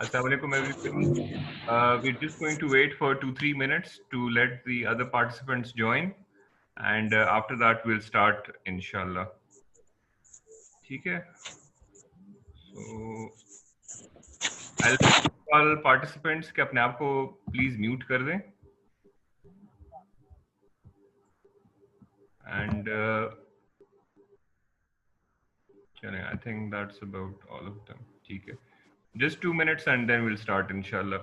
Assalamualaikum everybody. We're just going to wait for 2-3 minutes to let the other participants join, and after that we'll start, inshallah. ठीक है? So I'll all participants कि अपने आप को please mute कर दें, and चलें, I think that's about all of them. ठीक है? Just 2 minutes and then we'll start, inshallah.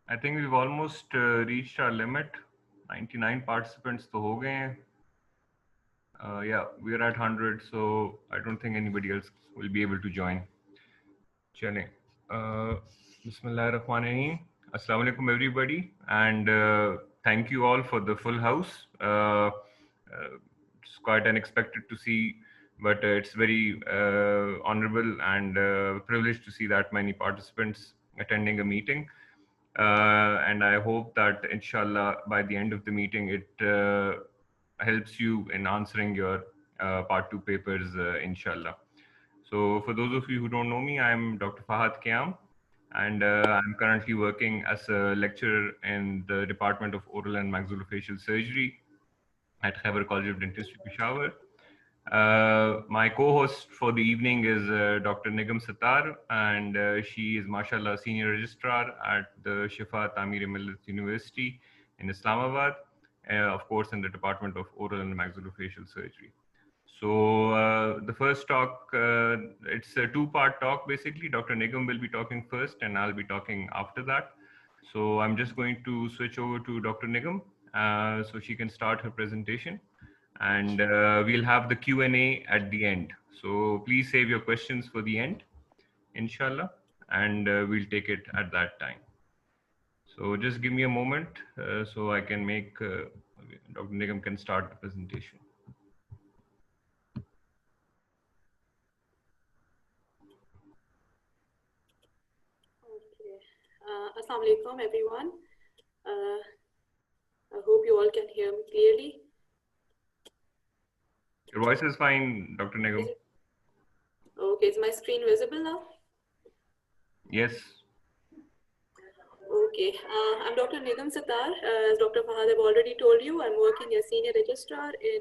I think we've almost reached our limit. 99 participants तो हो गए हैं. Yeah, we're at 100, so I don't think anybody else will be able to join. Chale. Bismillahirrahmanirrahim. Assalamu alaikum everybody, and thank you all for the full house. It's quite unexpected to see, but it's very honorable and privileged to see that many participants attending a meeting. And I hope that inshallah by the end of the meeting it helps you in answering your part 2 papers, inshallah. So for those of you who don't know me, I'm Dr. Fahad Qiyam, and I'm currently working as a lecturer in the Department of Oral and Maxillofacial Surgery at Khyber College of Dentistry, Peshawar. My co-host for the evening is Dr. Nigam Sattar, and she is, mashallah, Senior Registrar at the Shifa Tamir-e-Millat University in Islamabad, of course, in the Department of Oral and Maxillofacial Surgery. So the first talk, it's a two-part talk basically. Dr. Nigam will be talking first and I'll be talking after that. So I'm just going to switch over to Dr. Nigam so she can start her presentation, and we'll have the Q&A at the end. So please save your questions for the end, inshallah, and we'll take it at that time. So just give me a moment so I can make, Dr. Nigam can start the presentation. Assalamu alaikum everyone. I hope you all can hear me clearly. Your voice is fine, Dr. Nigam. Okay, is my screen visible now? Yes. Okay, I'm Dr. Nigam Sattar. As Dr. Fahad have already told you, I'm working as Senior Registrar in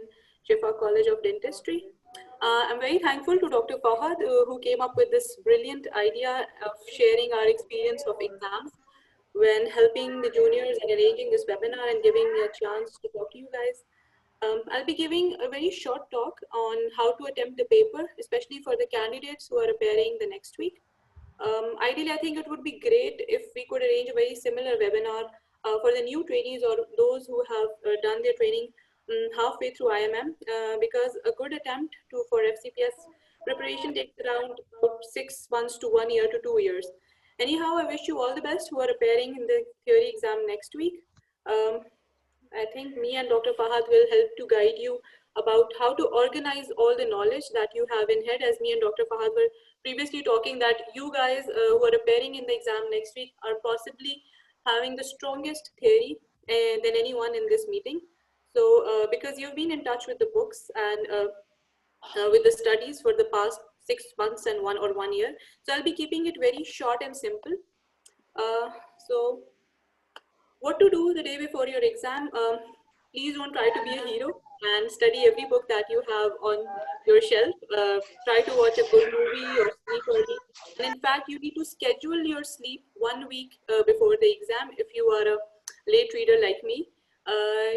Shifa College of Dentistry. I'm very thankful to Dr. Fahad who came up with this brilliant idea of sharing our experience of exams when helping the juniors and arranging this webinar and giving me a chance to talk to you guys. I'll be giving a very short talk on how to attempt the paper, especially for the candidates who are appearing the next week. Ideally, I think it would be great if we could arrange a very similar webinar for the new trainees or those who have done their training halfway through IMM, because a good attempt for FCPS preparation takes around about 6 months to 1 year to 2 years. Anyhow, I wish you all the best who are appearing in the theory exam next week. I think me and Dr. Fahad will help to guide you about how to organize all the knowledge that you have in head. As me and Dr. Fahad were previously talking, that you guys who are appearing in the exam next week are possibly having the strongest theory than anyone in this meeting. So because you've been in touch with the books and with the studies for the past 6 months and 1 year. So I'll be keeping it very short and simple. So what to do the day before your exam? Please don't try to be a hero and study every book that you have on your shelf. Try to watch a good movie or sleep early. And in fact, you need to schedule your sleep 1 week before the exam if you are a late reader like me.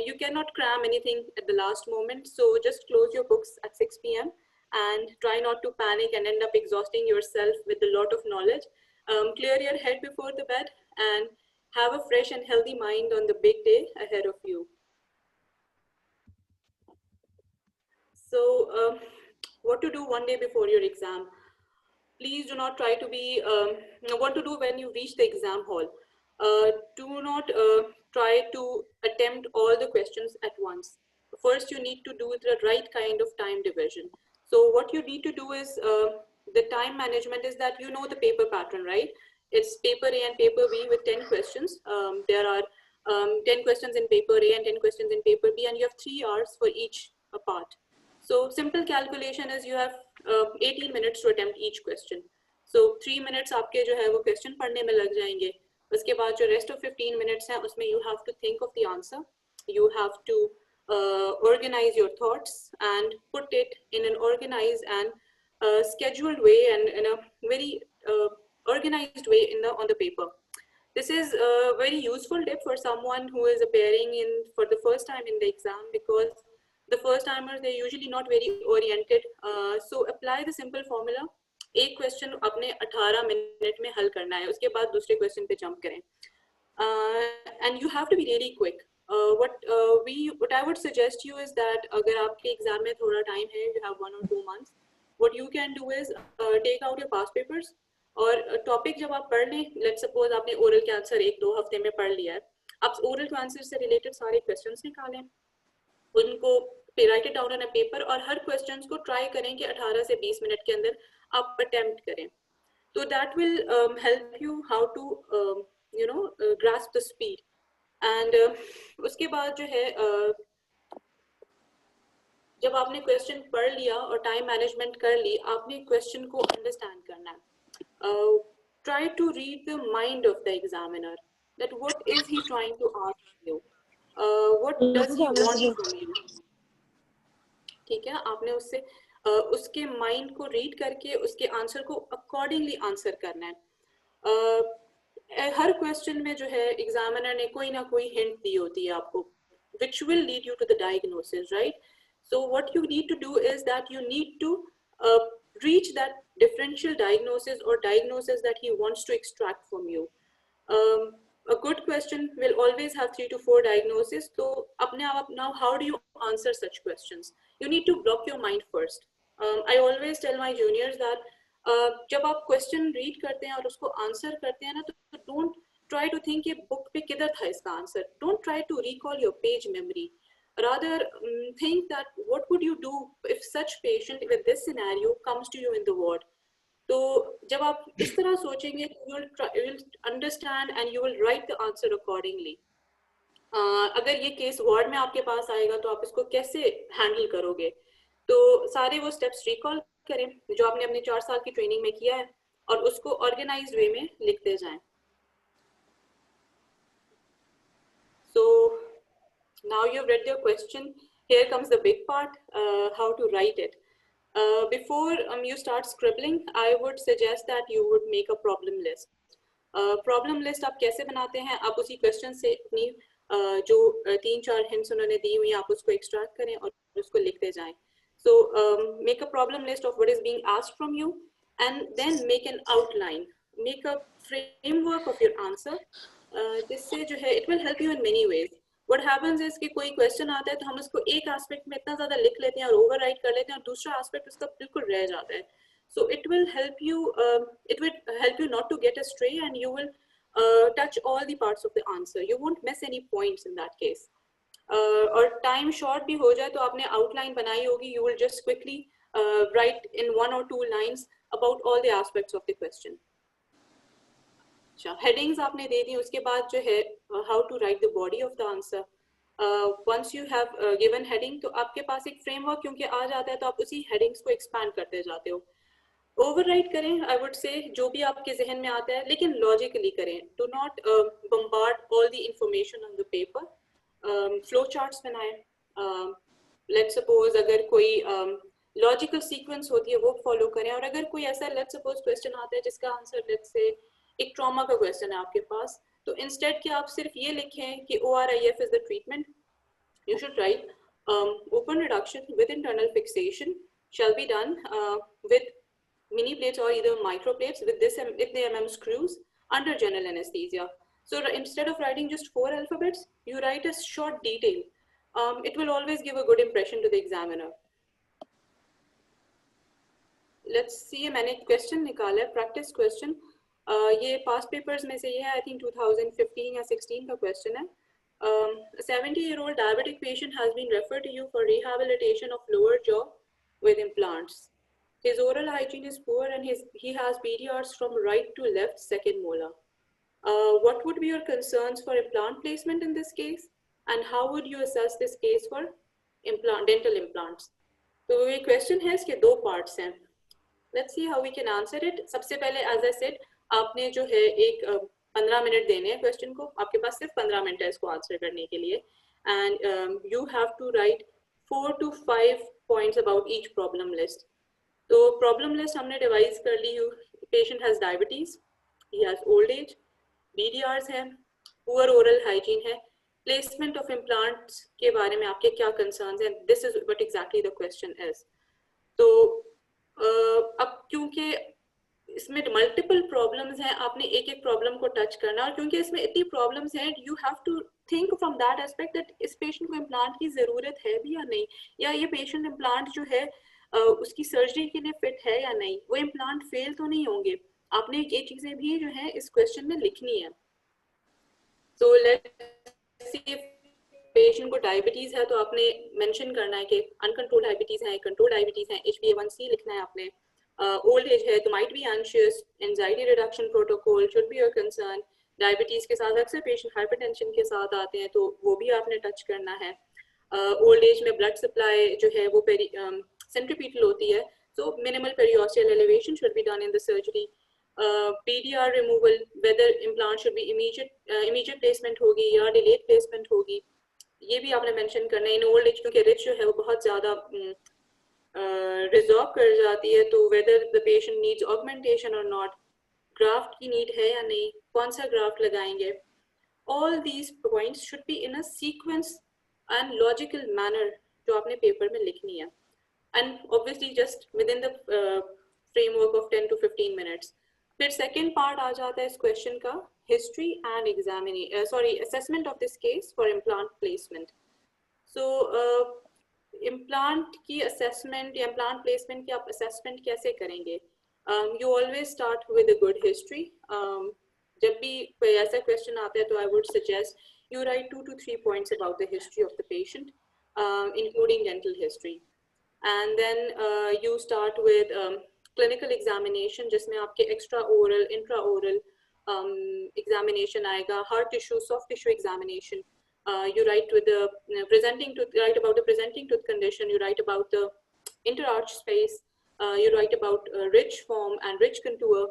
You cannot cram anything at the last moment. So just close your books at 6 p.m. and try not to panic and end up exhausting yourself with a lot of knowledge. Clear your head before the bed and have a fresh and healthy mind on the big day ahead of you. So what to do 1 day before your exam? Please do not try to be, what to do when you reach the exam hall. Do not try to attempt all the questions at once. First, you need to do the right kind of time division. So what you need to do is, the time management is that you know the paper pattern, right? It's paper A and paper B with 10 questions. There are 10 questions in paper A and 10 questions in paper B, and you have 3 hours for each part. So simple calculation is you have 18 minutes to attempt each question. So 3 minutes आपके जो है वो question पढ़ने में लग जाएंगे. उसके बाद जो rest of 15 minutes हैं उसमें you have to think of the answer. You have to organize your thoughts and put it in an organized and scheduled way and in a very organized way on the paper. This is a very useful tip for someone who is appearing in for the first time in the exam, because the first timers, they're usually not very oriented. So apply the simple formula. एक question अपने 18 minute में हल करना है, उसके बाद दूसरे question पे जंप करें. And you have to be really quick. What I would suggest you is that अगर आपके एग्जाम में थोड़ा टाइम है, you have 1 or 2 months, what you can do is take out your past papers और topic जब आप पढ़ लें, let's suppose आपने ओरल के आंसर 1-2 हफ्ते में पढ़ लिया है, आप ओरल के आंसर से रिलेटेड सारे क्वेश्चंस निकालें, उनको right it down on a paper और हर क्वेश्चंस को ट्राई करें कि 18 से 20 मिनट के अंदर आप अटेम्प्ट करें. तो that will help you how to grasp the speed. And उसके बाद जो है जब आपने क्वेश्चन पढ़ लिया और टाइम मैनेजमेंट कर ली, आपने क्वेश्चन को अंडरस्टैंड करना है. Try to read the mind of the examiner, that what is he trying to ask you, what does he want from you. ठीक है, आपने उससे उसके माइंड को रीड करके उसके आंसर को अकॉर्डिंगली आंसर करना है. हर क्वेश्चन में जो है एग्जामिनर ने कोई ना कोई हिंट दी होती है आपको, which will lead you to the diagnosis, right? So what you need to do is that you need to reach that differential diagnosis or diagnosis that he wants to extract from you. A good question will always have 3 to 4 diagnoses. So apne aap now, how do you answer such questions? You need to block your mind first. I always tell my juniors that जब आप question read करते हैं और उसको answer करते हैं ना, तो डोंट ट्राई टू थिंक ये बुक पे किधर था इसका answer. Don't try to recall your page memory. Rather think that what would you do if such patient with this scenario comes to you in the ward. तो जब आप इस तरह सोचेंगे, you will understand and you will write the answer accordingly. अगर ये case ward में आपके पास आएगा तो आप इसको कैसे हैंडल करोगे. तो सारे वो स्टेप्स रिकॉल करें जो आपने अपने 4 साल की ट्रेनिंग में किया है और उसको ऑर्गेनाइज्ड वे में लिखते जाएं. So now you've read your question. Here comes the big part, how to write it. Before you start scribbling, I would suggest that you would make a problem list. Problem list आप कैसे बनाते हैं? आप उसी question से अपनी जो 3-4 hints उन्होंने दी हुई आप उसको एक्सट्रैक्ट करें और उसको लिखते जाएं. So make a problem list of what is being asked from you and then make an outline. Make a framework of your answer. जिससे जो है it will help you in many ways. What happens is कि कोई question आता है तो हम उसको एक एस्पेक्ट में इतना ज़्यादा लिख लेते हैं और ओवरराइट कर लेते हैं और दूसरा एस्पेक्ट उसका बिल्कुल रह जाता है. So it will help you not to get astray and you will touch all the parts of the answer. You won't miss any points in that case. और टाइम शॉर्ट भी हो जाए तो आपने आउटलाइन बनाई होगी, you will just quickly right in 1 or 2 lines about all the aspects of the question. अच्छा, headings आपने दे दी, उसके बाद जो है how to write the body of the answer. Once you have given heading, तो आपके पास एक framework क्योंकि आ जाता है तो आप उसी headings को expand करते जाते हो. ओवरराइट करें, आई वुड से जो भी आपके जहन में आता है, लेकिन लॉजिकली करें. Do not bombard all the information on the paper. Flow charts बनाएं. लेट्स सपोज अगर कोई लॉजिकल सीक्वेंस होती है वो फॉलो करें, और अगर कोई ऐसा लेट्स सपोज क्वेश्चन आता है जिसका आंसर लेट्स से एक ट्रॉमा का क्वेश्चन है आपके पास, तो इंस्टेड कि आप सिर्फ ये लिखें कि ORIF is the treatment, you should write open reduction with internal fixation shall be done with mini plates or either micro plates with this with the screws under general anesthesia. So instead of writing just 4 alphabets, you write a short detail. It will always give a good impression to the examiner. Let's see, मैंने question निकाला है, practice question. ये past papers में से ये है, I think 2015 या 16 का question है. A 70-year-old diabetic patient has been referred to you for rehabilitation of lower jaw with implants. His oral hygiene is poor and he has PDRs from right to left second molar. What would be your concerns for implant placement in this case? And how would you assess this case for dental implants? तो ये question है, इसके 2 parts हैं. Let's see how we can answer it. सबसे पहले, as I said, आपने जो है एक 15 मिनट देने हैं क्वेश्चन को. आपके पास सिर्फ 15 मिनट है इसको आंसर करने के लिए. And you have to write 4 to 5 points about each problem list. तो प्रॉब्लम लिस्ट हमने डिवाइस कर ली. Patient has diabetes, he has old age, BDRs है, पुअर ओरल हाइजीन है, प्लेसमेंट ऑफ इम्प्लांट्स के बारे में आपके क्या कंसर्न्स हैं. This is what exactly the question is. तो अब क्योंकि इसमें मल्टीपल प्रॉब्लम्स हैं, आपने एक एक प्रॉब्लम को टच करना, और क्योंकि इसमें इतनी प्रॉब्लम्स हैं, you have to think from that aspect that इस पेशेंट को इम्प्लांट की ज़रूरत है भी या नहीं, या ये पेशेंट इम्प्लांट जो है उसकी सर्जरी के लिए फिट है या नहीं, वो इम्प्लांट फेल तो नहीं होंगे. आपने ये चीजें भी जो है इस क्वेश्चन में लिखनी है. सो लेट्स सी पेशेंट को डायबिटीज है तो आपने मेंशन करना है कि अनकंट्रोल्ड डायबिटीज है, कंट्रोल्ड डायबिटीज है, HbA1c लिखना है आपने. ओल्ड एज है तो might be anxious, anxiety reduction protocol should be your concern. Diabetes के साथ अक्सर पेशेंट हाइपरटेंशन के साथ आते हैं तो वो भी आपने टच करना है. ओल्ड एज में ब्लड सप्लाई जो है वो centripetal होती है, so minimal periosteal elevation should be done in the surgery. PDR removal, whether implant should be immediate placement होगी या delayed placement होगी, ये भी आपने mention करना है. In old age क्योंकि रिच जो है वो बहुत ज़्यादा resorb कर जाती है, तो whether the patient needs augmentation or not, graft की need है या नहीं, कौन सा graft लगाएंगे. All these points should be in a sequence and logical manner जो आपने पेपर में लिखनी है. And obviously just within the framework of 10 to 15 minutes. फिर second part आ जाता है इस question का, history and assessment of this case for implant placement. So implant की assessment या implant placement की आप assessment कैसे करेंगे? You always start with a good history. जब भी कोई ऐसा question आता है तो I would suggest you write 2 to 3 points about the history of the patient, including dental history. And then you start with clinical examination जिसमें आपके extra oral, intraoral examination आएगा, hard tissue, soft tissue examination. You write with the write about the presenting tooth condition. You write about the interarch space. You write about ridge form and ridge contour.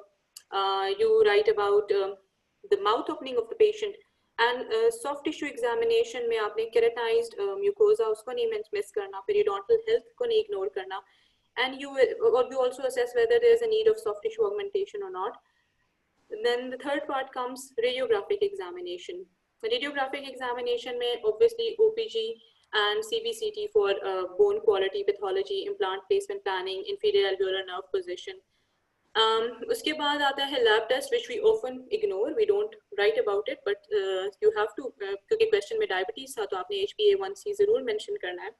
You write about the mouth opening of the patient. And soft tissue examination में आपने keratinized mucosa उसको नहीं miss करना, periodontal health को नहीं ignore करना, and you also assess whether there is a need of soft tissue augmentation or not. Then the third part comes radiographic examination. Radiographic examination में obviously OPG and CBCT for bone quality pathology, implant placement planning, inferior alveolar nerve position. उसके बाद आता है lab test which we often ignore, we don't write about it, but you have to क्योंकि question में diabetes था तो आपने HbA1c जरूर mention करना है,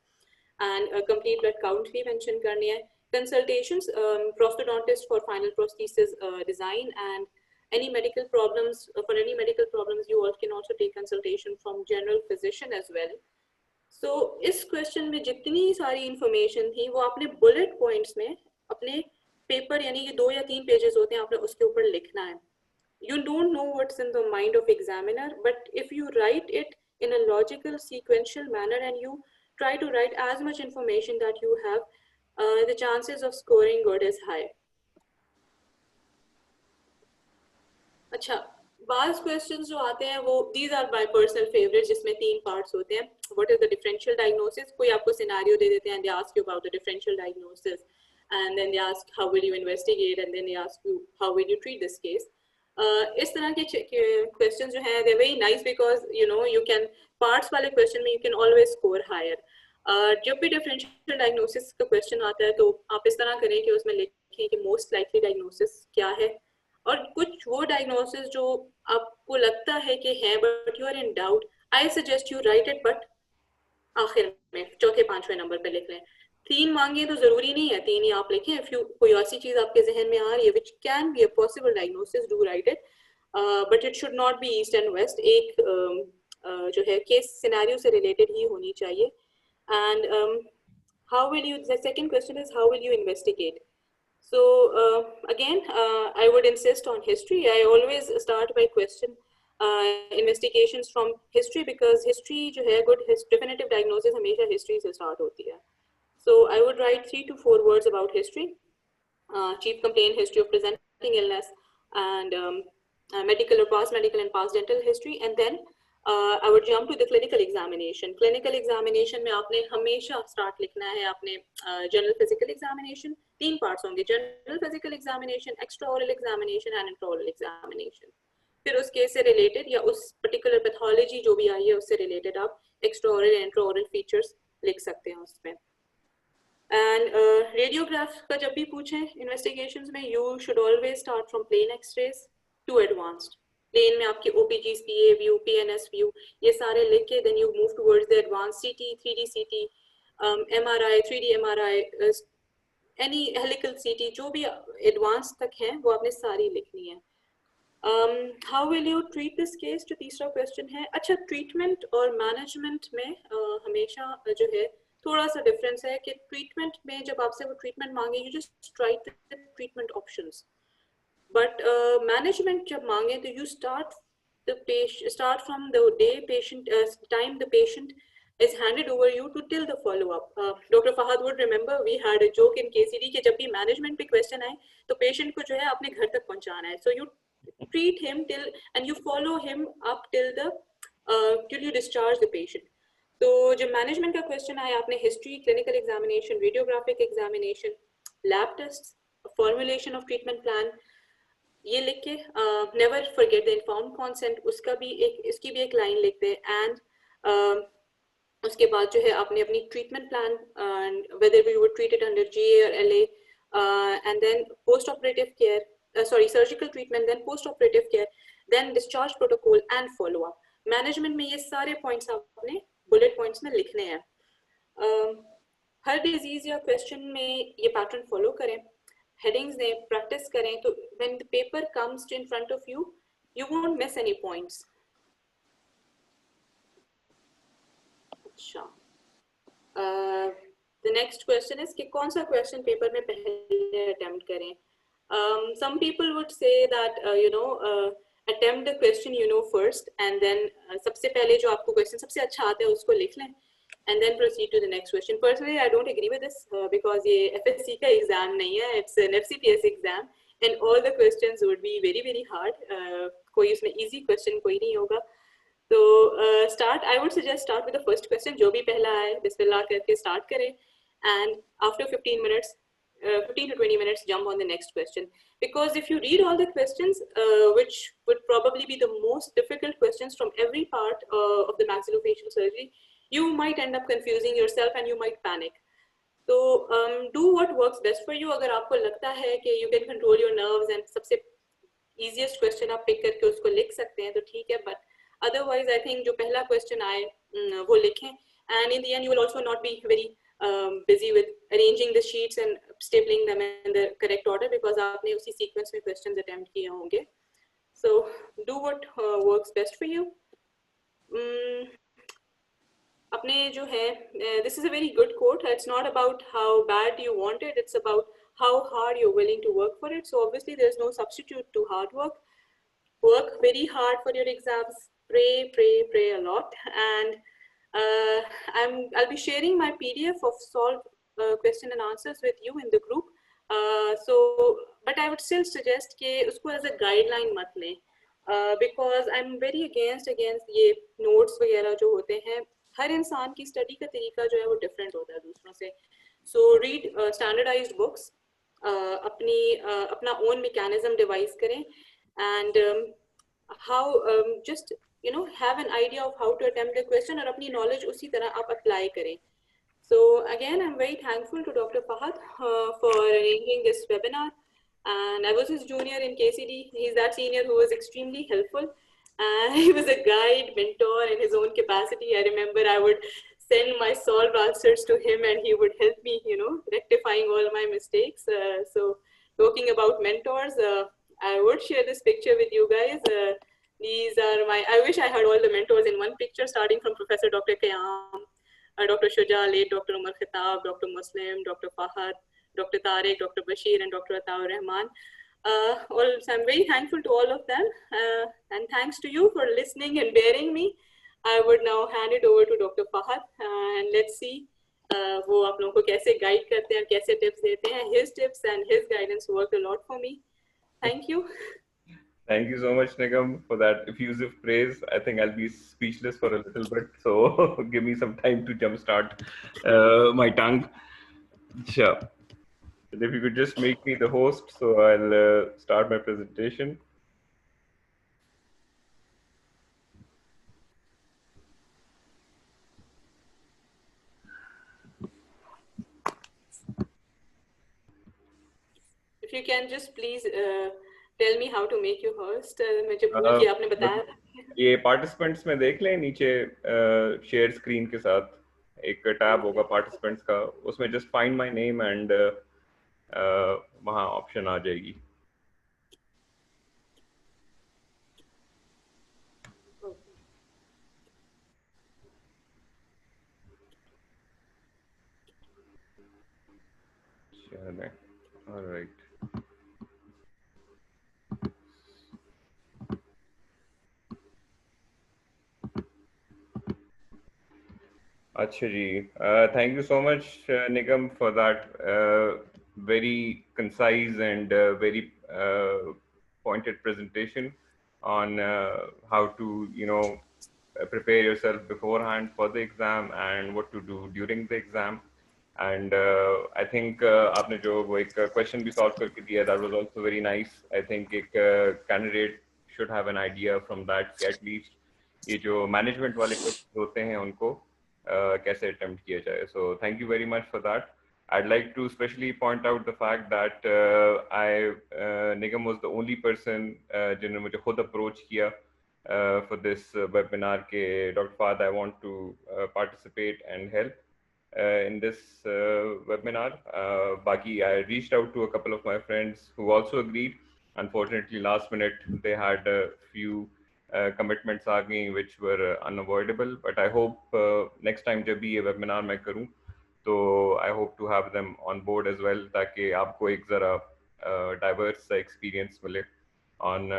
and complete blood count भी mention करनी है. Consultations, prosthodontist for final prosthesis design, and any medical problems, for any medical problems you all can also take consultation from general physician as well. So इस question में जितनी सारी information थी वो आपने बुलेट पॉइंट्स में अपने पेपर यानी कि 2 या 3 पेजेस होते हैं आपने उसके ऊपर लिखना है. You don't know what's in the mind of examiner, but if you write it in a logical sequential manner and you try to write as much information that you have, the chances of scoring good is high. अच्छा, बाज questions जो आते हैं वो these are my personal favorite जिसमें 3 parts होते हैं. What is the differential diagnosis? कोई आपको सिनेरियो दे देते हैं and they ask you about the differential diagnosis and then they ask how will you investigate and then they ask you how will you treat this case. इस तरह के question जो हैं they're very nice because you know you can parts वाले question में you can always score higher. जब भी differential diagnosis का क्वेश्चन आता है तो आप इस तरह करें कि उसमें लिखें कि मोस्ट लाइकली डायग्नोसिस क्या है और कुछ वो डायग्नोसिस जो आपको लगता है कि है but you are in doubt. I suggest you write it but आखिर में चौथे पांचवें नंबर पे लिख लें. 3 मांगे तो जरूरी नहीं है 3 ही आप लिखें. इफ यू कोई ऐसी चीज आपके जहन में आ रही है which can be a possible diagnosis do write it but it should not be east and west. एक जो है केस सिनेरियो से रिलेटेड ही होनी चाहिए. And how will you the second question is how will you investigate. So again, I would insist on history. I always start by question investigations from history because history जो है good definitive diagnosis हमेशा history से start होती है. So I would write 3 to 4 words about history, chief complaint history of presenting illness and medical or past medical and past dental history, and then I would jump to the clinical examination. Clinical examination में आपने हमेशा start लिखना है आपने general physical examination. 3 parts होंगे, general physical examination, extraoral examination and intraoral examination. फिर उस case से रिलेटेड या उस पर्टिकुलर पैथोलॉजी जो भी आई है उससे रिलेटेड आप एक्स्ट्राओरल एंड इंट्राओरल फीचर्स लिख सकते हैं उसमें. एंड रेडियोग्राफ का जब भी पूछें इन्वेस्टिगेशंस में you should always start from plain x-rays to advanced. Plain में आपके OPGs, PA view, PNS view ये सारे लिख के then you move towards the advance CT, 3D सीटी, MRI, 3D MRI, any helical सीटी जो भी एडवांस तक हैं वो आपने सारी लिखनी है. How will you treat this case जो तीसरा क्वेश्चन है. अच्छा, ट्रीटमेंट और मैनेजमेंट में हमेशा जो है थोड़ा सा डिफरेंस है कि ट्रीटमेंट में जब आपसे वो ट्रीटमेंट मांगे you just right the treatment options, but management जब मांगे तो you start from the day patient time the patient is handed over you to till the follow up. Dr. Fahad would remember we had a joke in KCD कि जब भी management पे question आए तो patient को जो है अपने घर तक पहुंचाना है. So you treat him till and you follow him up till you discharge the patient. तो जब मैनेजमेंट का क्वेश्चन आया आपने history, clinical examination, radiographic examination, lab test, formulation of treatment plan ये लिख के never forget the informed consent उसका भी इसकी भी एक लाइन लिखते हैं. एंड उसके बाद जो है आपने अपनी treatment plan whether we would treat it under GA और LA and then post operative care, surgical treatment, then post operative care, then discharge protocol and follow up. Management में ये सारे पॉइंट्स आपने बुलेट पॉइंट्स में लिखने हैं. हर disease या question में ये पैटर्न फॉलो करें, हेडिंग्स दें, प्रैक्टिस करें तो when the paper comes in front of you you won't miss any points. अच्छा, the next question is कि कौन सा क्वेश्चन पेपर में पहले अटेम्प्ट करें. Some people would say that attempt the question first and then सबसे पहले जो आपको क्वेश्चन सबसे अच्छा आता है उसको लिख लें and then proceed to the next question. Personally, I don't agree with this because ये FSC का एग्जाम नहीं है, it's an FCPS exam and all the questions would be very very hard. कोई उसमें easy question कोई नहीं होगा. तो I would suggest start with the first question. जो भी पहला आए बिस्मिल्लाह करके start करें and after 15 minutes 15 to 20 minutes jump on the next question, because if you read all the questions which would probably be the most difficult questions from every part of the maxillofacial surgery, you might end up confusing yourself and you might panic. So do what works best for you. अगर आपको लगता है कि you can control your nerves and सबसे easiest question आप pick करके उसको लिख सकते हैं तो ठीक है, but otherwise I think जो पहला question आए वो लिखें and in the end you will also not be very busy with arranging the sheets and stapling them in the correct order because आपने उसी sequence में questions attempt किए होंगे. So do what works best for you. अपने जो है, this is a very good quote. It's not about how bad you want it, it's about how hard you're willing to work for it. So obviously there's no substitute to hard work. Work very hard for your exams, pray a lot. And I'll be sharing my PDF of solved question and answers with you in the group. But I would still suggest कि उसको as a guideline मत लें, because I'm very against ये notes वगैरह जो होते हैं. हर इंसान की स्टडी का तरीका जो है वो डिफरेंट होता है दूसरों से. सो रीड स्टैंडर्डाइज्ड बुक्स, अपना ओन मैकेनिज्म डिवाइस करें, and how just have an idea of how to attempt the question और अपनी knowledge उसी तरह आप apply करें. So again, I'm very thankful to Dr. Fahad for arranging this webinar, and I was his junior in KCD. He's that senior who was extremely helpful. He was a guide, mentor in his own capacity. I remember I would send my solved answers to him and he would help me, rectifying all my mistakes. So talking about mentors, I would share this picture with you guys. These are I wish I had all the mentors in one picture, starting from Professor Dr. Kayam, Dr. Shuja, late Dr. Umar Khitab, Dr. Muslim, Dr. Fahad, Dr. Tariq, Dr. Bashir, and Dr. Ataur Rahman. So I'm very thankful to all of them. And thanks to you for listening and bearing me. I would now hand it over to Dr. Fahad, and let's see वो आप लोगों को कैसे guide करते हैं, कैसे tips देते हैं. His tips and his guidance worked a lot for me. Thank you. Thank you so much, Nigam, for that effusive praise. I think I'll be speechless for a little bit, so give me some time to jumpstart my tongue. Sure. If you could just make me the host, so I'll start my presentation. If you can just please tell me how to make you host. मुझे भूल गया आपने बताया. ये participants में देख लें नीचे share screen के साथ एक टैब होगा participants का, उसमें just find my name and वहाँ option आ जाएगी. All right. Acha ji, thank you so much, Nigam, for that very concise and very pointed presentation on how to, prepare yourself beforehand for the exam and what to do during the exam. And I think आपने जो वो एक question भी solve करके दिया, that was also very nice. I think एक candidate should have an idea from that at least ये जो management वाले questions होते हैं उनको कैसे attempt किया जाए. So thank you very much for that. I'd like to especially point out the fact that Nigam was the only person जिन्होंने मुझे खुद approach किया for this webinar के Dr. Fahad, I want to participate and help in this webinar. Baki, I reached out to a couple of my friends who also agreed. Unfortunately, last minute, they had a few commitments which were unavoidable. But I hope next time जब भी ये webinar मैं करूँ, तो I hope to have them on board as well, ताकि आपको एक ज़रा diverse experience मिले on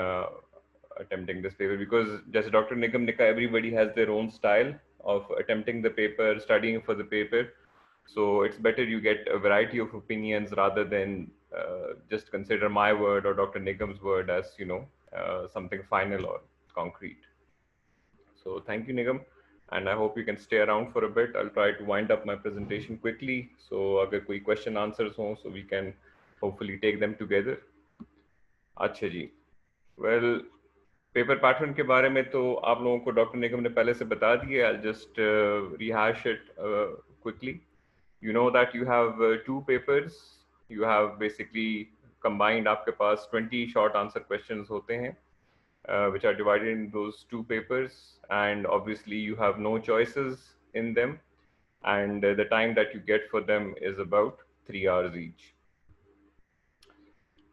attempting this paper. Because just Dr. Nigam ne kaha, everybody has their own style of attempting the paper, studying for the paper. So it's better you get a variety of opinions rather than just consider my word or Dr. Nigam's word as, something final or concrete. So thank you, Nigam. And I hope you can stay around for a bit. I'll try to wind up my presentation quickly. So agar koi question answers ho, so we can hopefully take them together. Acha ji. Well, paper pattern के बारे में तो आप लोगों को doctor निगम ने पहले से बता दिया. I'll just rehash it quickly. You know that you have 2 papers. You have basically combined आपके पास 20 short answer questions होते हैं, which are divided in those 2 papers, and obviously you have no choices in them, and the time that you get for them is about 3 hours each.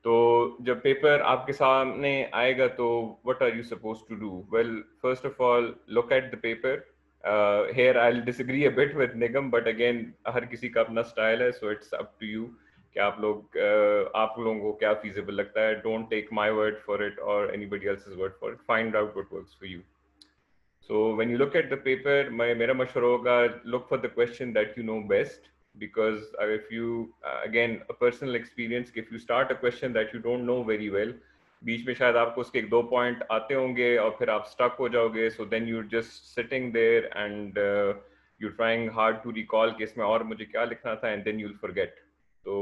तो जब paper आपके सामने आएगा तो what are you supposed to do? Well, first of all, look at the paper Here I'll disagree a bit with Nigam, but again हर किसी का अपना style है, so it's up to you कि आप लोगों को क्या feasible लगता है. Don't take my word for it or anybody else's word for it. Find out what works for you. So when you look at the paper, मेरा मशवरा होगा, look for the question that you know best, because if you again a personal experience, if you start a question that you don't know very well, बीच में शायद आपको उसके एक दो point आते होंगे और फिर आप स्टक हो जाओगे. So then you're just sitting there and you're trying hard to recall कि इसमें और मुझे क्या लिखना था, and then you'll forget. तो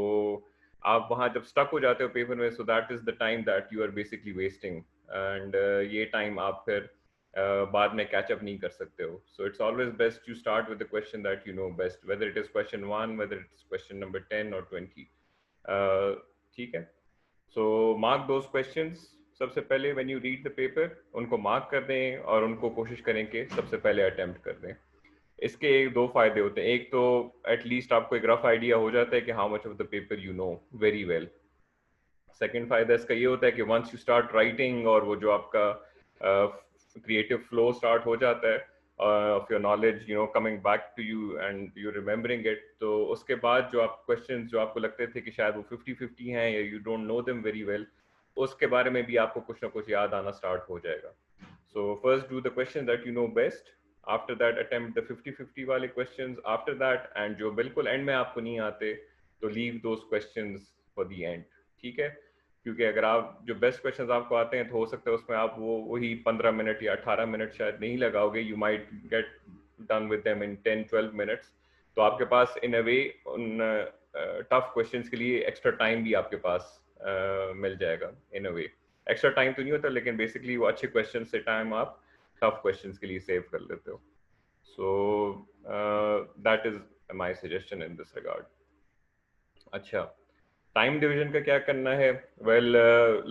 आप वहाँ जब स्टक हो जाते हो पेपर में, so that is the time that you are basically wasting, and ये टाइम आप फिर बाद में कैच अप नहीं कर सकते हो. So it's always best you start with the question that you know best, whether it is question 1, whether it's question number 10 or 20. ठीक है. So mark those questions. सबसे पहले when you read the paper, उनको mark कर दें और उनको कोशिश करें कि सबसे पहले अटेम्प्ट कर दें. इसके दो फायदे होते हैं. एक तो एटलीस्ट आपको एक रफ आइडिया हो जाता है कि how much of the paper you know very well. Second फायदा इसका ये होता है कि वंस यू स्टार्ट राइटिंग और वो जो आपका क्रिएटिव फ्लो स्टार्ट हो जाता है of your knowledge, you know, coming back to you and you remembering it, तो उसके बाद जो आप क्वेश्चंस जो आपको लगते थे कि शायद वो 50-50 हैं या you don't know them very well, उसके बारे में भी आपको कुछ ना कुछ याद आना स्टार्ट हो जाएगा. So first do the question that you know best, after that attempt the 50-50 वाले क्वेश्चंस आफ्टर दैट, एंड जो बिल्कुल एंड में आपको नहीं आते तो leave those questions for the end. ठीक है. क्योंकि अगर आप जो बेस्ट क्वेश्चंस आपको आते हैं तो हो सकता है उसमें आप वही 15 मिनट या 18 मिनट शायद नहीं लगाओगे. You might get done with them in 10-12 minutes. तो आपके पास इन अ वे उन टफ क्वेश्चंस के लिए एक्स्ट्रा टाइम भी आपके पास मिल जाएगा. इन अ वे एक्स्ट्रा टाइम तो नहीं होता, लेकिन बेसिकली वो अच्छे क्वेश्चन से टाइम आप टफ क्वेश्चंस के लिए सेव कर लेते हो. So that is my suggestion in this regard. अच्छा, time division का क्या करना है? Well,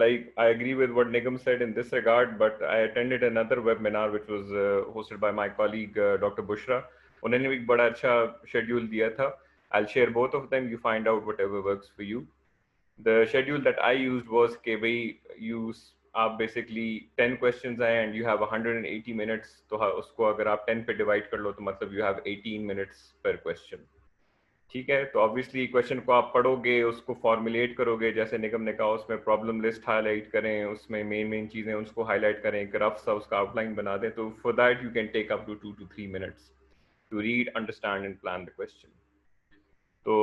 like I agree with what Nigam said in this regard, but I attended another webinar which was hosted by my colleague Dr. Bushra. उन्होंने भी एक बड़ा अच्छा schedule दिया था. I'll share both of them. You find out whatever works for you. The schedule that I used was कि भाई आप basically 10 questions हैं and you have 180 minutes. तो उसको अगर आप 10 पे divide कर लो तो मतलब you have 18 minutes per question. ठीक है. तो ऑब्वियसली क्वेश्चन को आप पढ़ोगे, उसको फॉर्मुलेट करोगे, जैसे निगम ने कहा उसमें प्रॉब्लम लिस्ट हाईलाइट करें, उसमें मेन चीज़ें उसको हाईलाइट करें, एक रफ सा उसका आउटलाइन बना दें. तो for that you can take up to 2 to 3 minutes to read, understand and plan the question. तो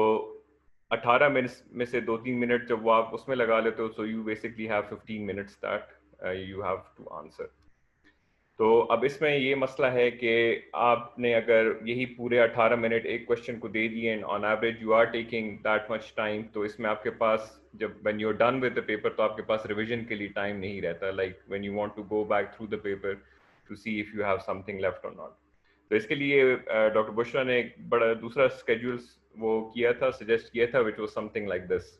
18 मिनट्स में से 2-3 मिनट जब वो आप उसमें लगा लेते हो, so you basically have 15 minutes that you have to answer. तो अब इसमें ये मसला है कि आपने अगर यही पूरे 18 मिनट एक क्वेश्चन को दे दिए and on average you are taking that much time, तो इसमें आपके पास जब when you are done with the paper तो आपके पास रिवीजन के लिए टाइम नहीं रहता, like when you want to go back through the paper to see if you have something left और नॉट. तो इसके लिए डॉक्टर बुशरा ने एक बड़ा दूसरा स्केड्यूल वो किया था, सजेस्ट किया था, which was something like this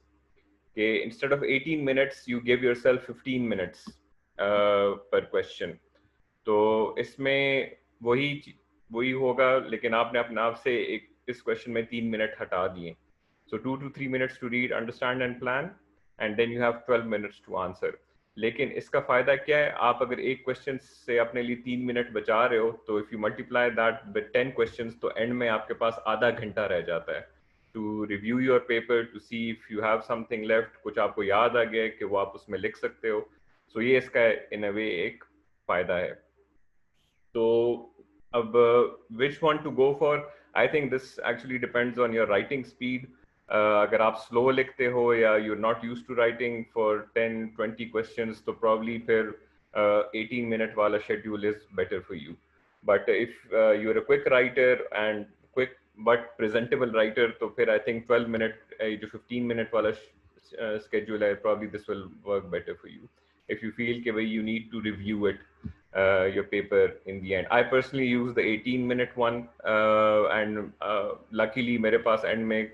कि instead of 18 minutes you give yourself 15 minutes पर क्वेश्चन. तो इसमें वही होगा, लेकिन आपने अपने आप से इस क्वेश्चन में 3 मिनट हटा दिए. So 2 to 3 minutes to read, understand and plan, and then you have 12 minutes to answer. लेकिन इसका फायदा क्या है? आप अगर एक क्वेश्चन से अपने लिए 3 मिनट बचा रहे हो, तो if you multiply that with 10 questions, तो एंड में आपके पास आधा घंटा रह जाता है to review your paper, to see if you have something left, कुछ आपको याद आ गया कि वो आप उसमें लिख सकते हो. सो ये इसका इन अ वे एक फायदा है. तो अब which one to go for? I think this actually depends on your writing speed. अगर आप slow लिखते हो या you're not used to writing for 10-20 questions, तो probably फिर 18 minute वाला schedule is better for you. But if you're a quick writer and quick but presentable writer, तो फिर I think 12 minute जो 15 minute वाला schedule है, probably this will work better for you. If you feel कि भाई you need to review it your paper in the end. I personally use the 18-minute one, and luckily मेरे पास end में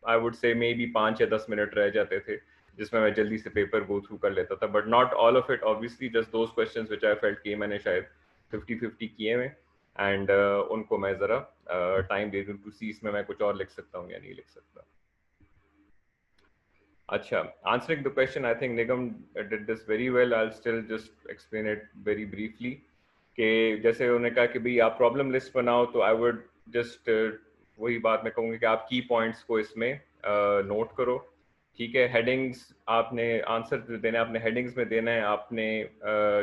I would say maybe 5 या 10 minute रह जाते थे जिसमें मैं जल्दी से पेपर go through कर लेता था. But not all of it, obviously, just those questions which I felt कि मैंने शायद 50-50 किए हैं, and उनको मैं ज़रा time दे दूँ to see इसमें मैं कुछ और लिख सकता हूँ या नहीं लिख सकता. Acha, answering the question, I think Nigam did this very well. I'll still just explain it very briefly. कि जैसे उन्होंने कहा कि भाई आप प्रॉब्लम लिस्ट बनाओ, तो आई वुड जस्ट वही बात मैं कहूँगी कि आप की पॉइंट्स को इसमें नोट करो, ठीक है। हेडिंग्स आपने आंसर देना है, आपने हेडिंग्स में देना है, आपने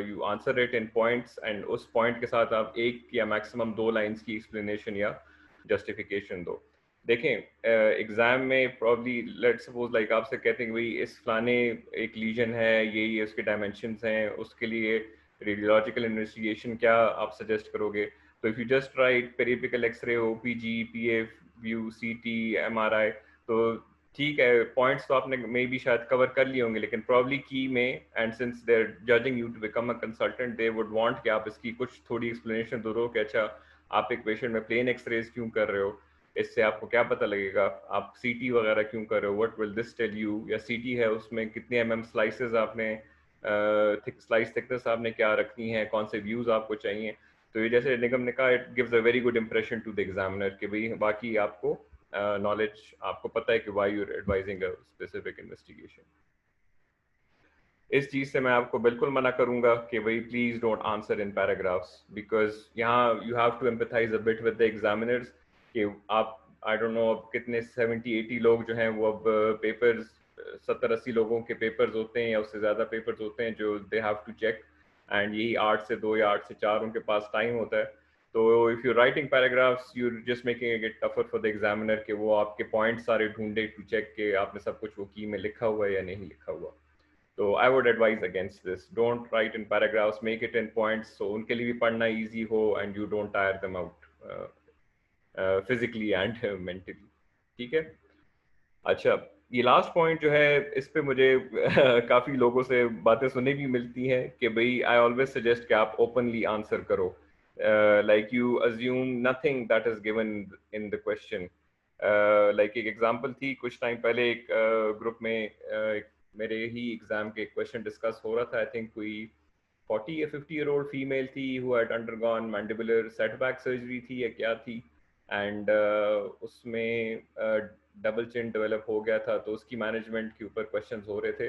you answer it in points, and उस पॉइंट के साथ आप एक या मैक्सिमम 2 लाइंस की एक्सप्लेनेशन या जस्टिफिकेशन दो। देखें एग्जाम में प्रॉब्ली लेट्स सपोज लाइक आपसे कहते हैं कि भाई इस फलाने एक लीजन है, ये उसके डायमेंशंस हैं, उसके लिए रेडियोलॉजिकल इन्वेस्टिगेशन क्या आप सजेस्ट करोगे। तो if you just write peripheral x-ray, OPG, PF view, CT, MRI, तो ठीक है, पॉइंट्स तो आपने मे भी शायद कवर कर लिए होंगे, लेकिन प्रॉब्ली की में, and since they are judging you to become a consultant, they would want कि आप इसकी कुछ थोड़ी एक्सप्लेनेशन दो कि अच्छा आप एक पेशेंट में प्लेन एक्सरेज क्यों कर रहे हो, इससे आपको क्या पता लगेगा, आप सीटी वगैरह क्यों कर रहे हो, what will this tell you, या सीटी है उसमें कितने स्लाइसेस आपने स्लाइस थिकनेस आपने क्या रखनी है, कौन से व्यूज आपको चाहिए। तो ये जैसे निगम ने कहा, it gives a very good impression to the examiner कि भाई बाकी आपको नॉलेज आपको पता है कि why you are advising a specific investigation. इस चीज से मैं आपको बिल्कुल मना करूंगा कि भाई please don't answer in paragraphs, because यहाँ you have to empathise a bit with the examiners कि आप आई डोंट नो अब कितने 70-80 लोग जो हैं वो अब पेपर्स 70-80 लोगों के पेपर्स होते हैं या उससे ज़्यादा पेपर्स होते हैं जो they have to check, and यही 8 से 2 या 8 से 4 उनके पास टाइम होता है। तो if you writing paragraphs you just making it tougher for the examiner कि वो आपके पॉइंट सारे ढूंढे टू चेक कि आपने सब कुछ वो की में लिखा हुआ है या नहीं लिखा हुआ। तो I would advise against this, don't write in paragraphs, make it in points, so उनके लिए भी पढ़ना इजी हो and you don't tire them out physically and mentally, ठीक है। अच्छा, ये लास्ट पॉइंट जो है इस पे मुझे काफ़ी लोगों से बातें सुनने भी मिलती हैं कि भाई आई ऑलवेज सजेस्ट कि आप ओपनली आंसर करो, like you assume nothing that is given in the question. Like एक एग्जांपल थी कुछ टाइम पहले, एक ग्रुप में मेरे ही एग्जाम के क्वेश्चन डिस्कस हो रहा था। आई थिंक कोई 40 या 50 ईयर ओल्ड फीमेल थी who had undergone mandibular setback surgery थी या क्या थी, एंड उसमें डबल चिन डेवलप हो गया था, तो उसकी मैनेजमेंट के ऊपर क्वेश्चंस हो रहे थे।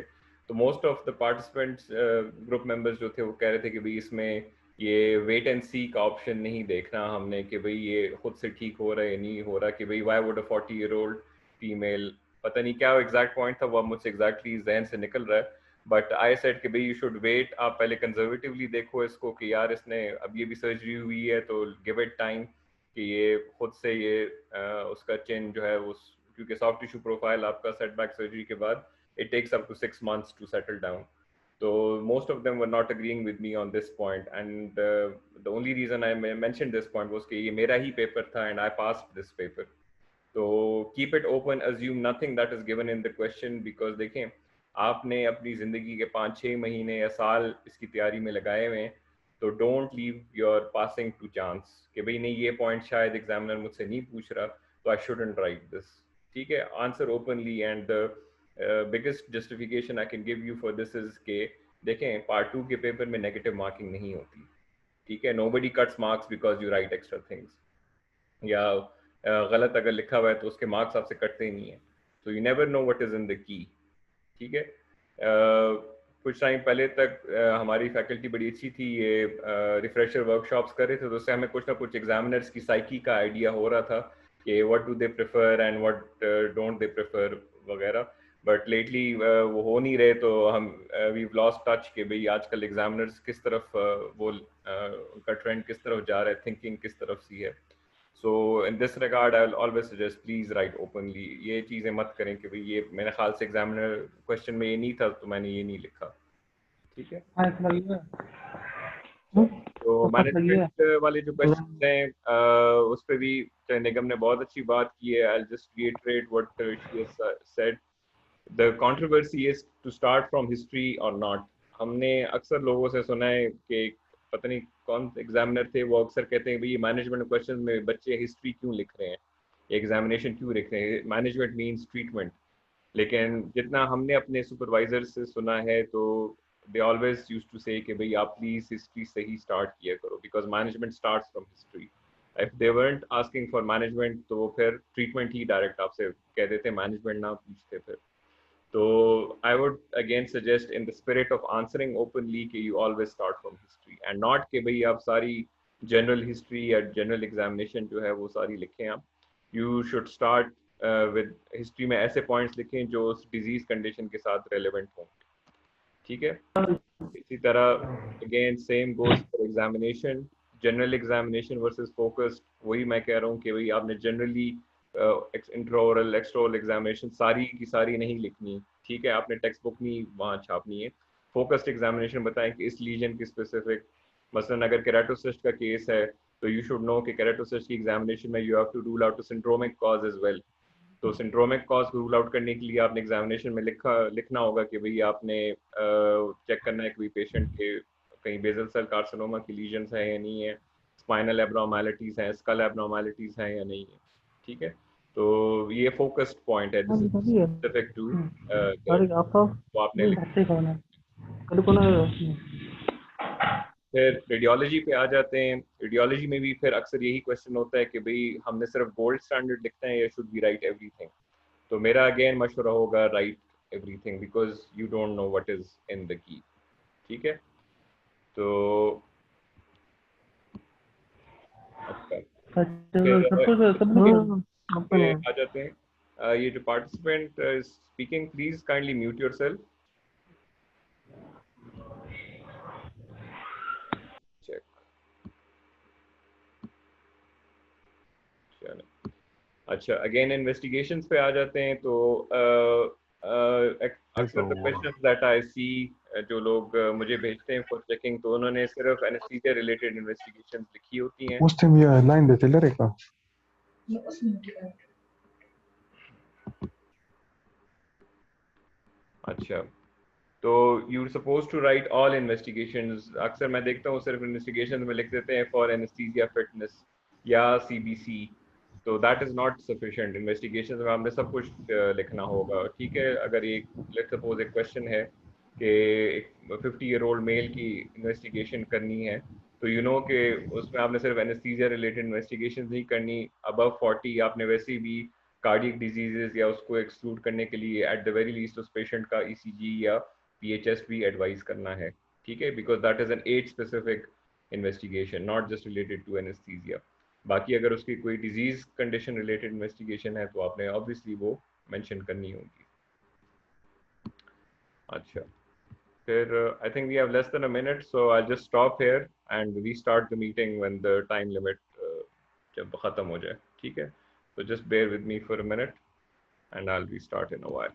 तो most of the participants group members जो थे वो कह रहे थे कि भाई इसमें ये वेट एंड सी का ऑप्शन नहीं देखना हमने कि भाई ये खुद से ठीक हो रहा है या नहीं हो रहा, कि भाई वाई वुड अ 40-ईयर-ओल्ड फीमेल, पता नहीं क्या एग्जैक्ट पॉइंट था वो मुझसे एग्जैक्टली जहन से निकल रहा है, बट आई सेड कि भाई यू शुड वेट, आप पहले कंजर्वेटिवली देखो इसको कि यार इसने अब ये भी सर्जरी हुई है तो गिव इट टाइम कि ये खुद से ये उसका चिन जो है वो, क्योंकि सॉफ्ट टिश्यू प्रोफाइल आपका सेटबैक सर्जरी के बाद it takes up to 6 months to settle down. So most of them were not agreeing with me on this point, and the only reason I mentioned this point was कि ये मेरा ही paper था and I passed this paper. So keep it open, assume nothing that is given in the question, because देखें आपने अपनी ज़िंदगी के 5-6 महीने या साल इसकी तैयारी में लगाए हुए हैं, तो don't leave your passing to chance कि भाई नहीं ये पॉइंट शायद एग्जामिनर मुझसे नहीं पूछ रहा तो आई शुडंट राइट दिस, ठीक है। Answer openly, and the biggest justification I can give you for this is के देखें पार्ट 2 के पेपर में नेगेटिव मार्किंग नहीं होती, ठीक है। Nobody cuts marks because you right extra things, या गलत अगर लिखा हुआ है तो उसके मार्क्स आपसे कटते ही नहीं है। So you never know what is in the key, ठीक है। कुछ टाइम पहले तक हमारी फैकल्टी बड़ी अच्छी थी, ये रिफ्रेशर वर्कशॉप्स कर रहे थे, तो उससे हमें कुछ ना कुछ एग्जामिनर्स की साइकी का आइडिया हो रहा था कि what do they prefer and what don't they prefer वगैरह। बट लेटली वो हो नहीं रहे, तो हम वी लॉस्ट टच कि भाई आजकल एग्जामिनर्स किस तरफ वो उनका ट्रेंड किस तरफ जा रहा है, थिंकिंग किस तरफ सी है। So in this regard I will always suggest please write openly, ये चीज़ें मत करें कि भाई ये मेरे ख्याल से एग्जामिनर क्वेश्चन में ये नहीं था तो मैंने ये नहीं लिखा, ठीक है। तो मैनेजमेंट वाले जो क्वेश्चन हैं उस पर भी निगम ने बहुत अच्छी बात की है। I just reiterate what she has said, the controversy is to start from history और नॉट। हमने अक्सर लोगों से सुना है कि पता नहीं कौन एग्जामिनर थे, वो अक्सर कहते हैं भाई मैनेजमेंट क्वेश्चन में बच्चे हिस्ट्री क्यों लिख रहे हैं, एग्जामिनेशन क्यों लिख रहे हैं, मैनेजमेंट मीन्स ट्रीटमेंट। लेकिन जितना हमने अपने सुपरवाइजर से सुना है तो दे ऑलवेज यूज टू से कि भाई आप प्लीज हिस्ट्री से ही स्टार्ट किया करो, because management starts from history. If they weren't asking for management तो फिर ट्रीटमेंट ही डायरेक्ट आपसे कह देते, मैनेजमेंट ना पूछते फिर। So I would again suggest, in the spirit of answering openly, कि you always start from history and not कि भाई आप सारी general history या general examination जो है वो सारी लिखें आप. You should start with history में ऐसे points लिखें जो उस disease condition के साथ relevant हों. ठीक है. इसी तरह again same goes for examination. General examination versus focused. वही मैं कह रहा हूँ कि भाई आपने generally इंट्राओरल एक्सट्राओरल एग्जामिनेशन सारी की सारी नहीं लिखनी. ठीक है, आपने टेक्स्ट बुक नहीं वहाँ छापनी है. फोकस्ड एग्जामिनेशन बताएं कि इस लीजन की स्पेसिफिक, मसलन अगर केराटोसिस्ट का केस है तो यू शुड नो कि केराटोसिस्ट की एग्जामिनेशन में you have to rule out syndromic cause as well. तो सिंड्रोमिक कॉज को रूल आउट करने के लिए आपने एग्जामिनेशन में लिखना होगा कि भाई आपने चेक करना है कि पेशेंट के कहीं बेजल सेल कार्सिनोमा की लीजन्स हैं या नहीं है, स्पाइनल एब्नॉर्मैलिटीज हैं, स्कल एब्नॉर्मैलिटीज हैं या नहीं है. ठीक है, तो ये फोकस्ड पॉइंट है. दिस इज स्पेसिफिक टू वो आपने लिखा. फिर रेडियोलॉजी पे आ जाते हैं. रेडियोलॉजी में भी फिर अक्सर यही क्वेश्चन होता है कि भाई हमने सिर्फ गोल्ड स्टैंडर्ड लिखना है या शुड बी राइट एवरीथिंग. तो मेरा अगेन मशवरा होगा right everything because you don't know what is in the key. ठीक है, तो अच्छा फिर आ जाते हैं. ये जो participant speaking, please kindly mute yourself. Check. चलो, अच्छा अगेन इन्वेस्टिगेशंस पे आ जाते हैं. तो अक्सर द क्वेश्चंस दैट आई सी, जो लोग मुझे भेजते हैं फॉर चेकिंग, तो उन्होंने सिर्फ एनेस्थीसिया रिलेटेड इन्वेस्टिगेशंस लिखी होती हैं. Muslim ya line de telereka. अच्छा, तो you suppose to write all investigations. अक्सर मैं देखता हूँ सिर्फ इन्वेस्टिगेशंस में लिख देते हैं फॉर एनेस्थीसिया फिटनेस या सीबीसी. तो that is not sufficient. Investigations में हमने सब कुछ लिखना होगा. ठीक है, अगर एक लेट्स सपोज एक क्वेश्चन है कि एक 50-year-old मेल की इन्वेस्टिगेशन करनी है, तो यू नो कि उसमें आपने सिर्फ एनेस्थीसिया रिलेटेड इन्वेस्टिगेशन नहीं करनी. अबव 40 आपने वैसे भी कार्डियक डिजीजेस या उसको एक्सक्लूड करने के लिए एट द वेरी लीस्ट उस पेशेंट का ईसीजी या पीएचएस भी एडवाइस करना है. ठीक है, because that is an age specific investigation, not just related to anaesthesia. बाकी अगर उसकी कोई डिजीज कंडीशन रिलेटेड इन्वेस्टिगेशन है तो आपने ऑब्वियसली वो मेंशन करनी होगी. अच्छा, फिर I think we have less than a minute, so I just stop here and restart the meeting when the time limit जब खत्म हो जाए. ठीक है, so just bear with me for a minute and I'll restart in a while.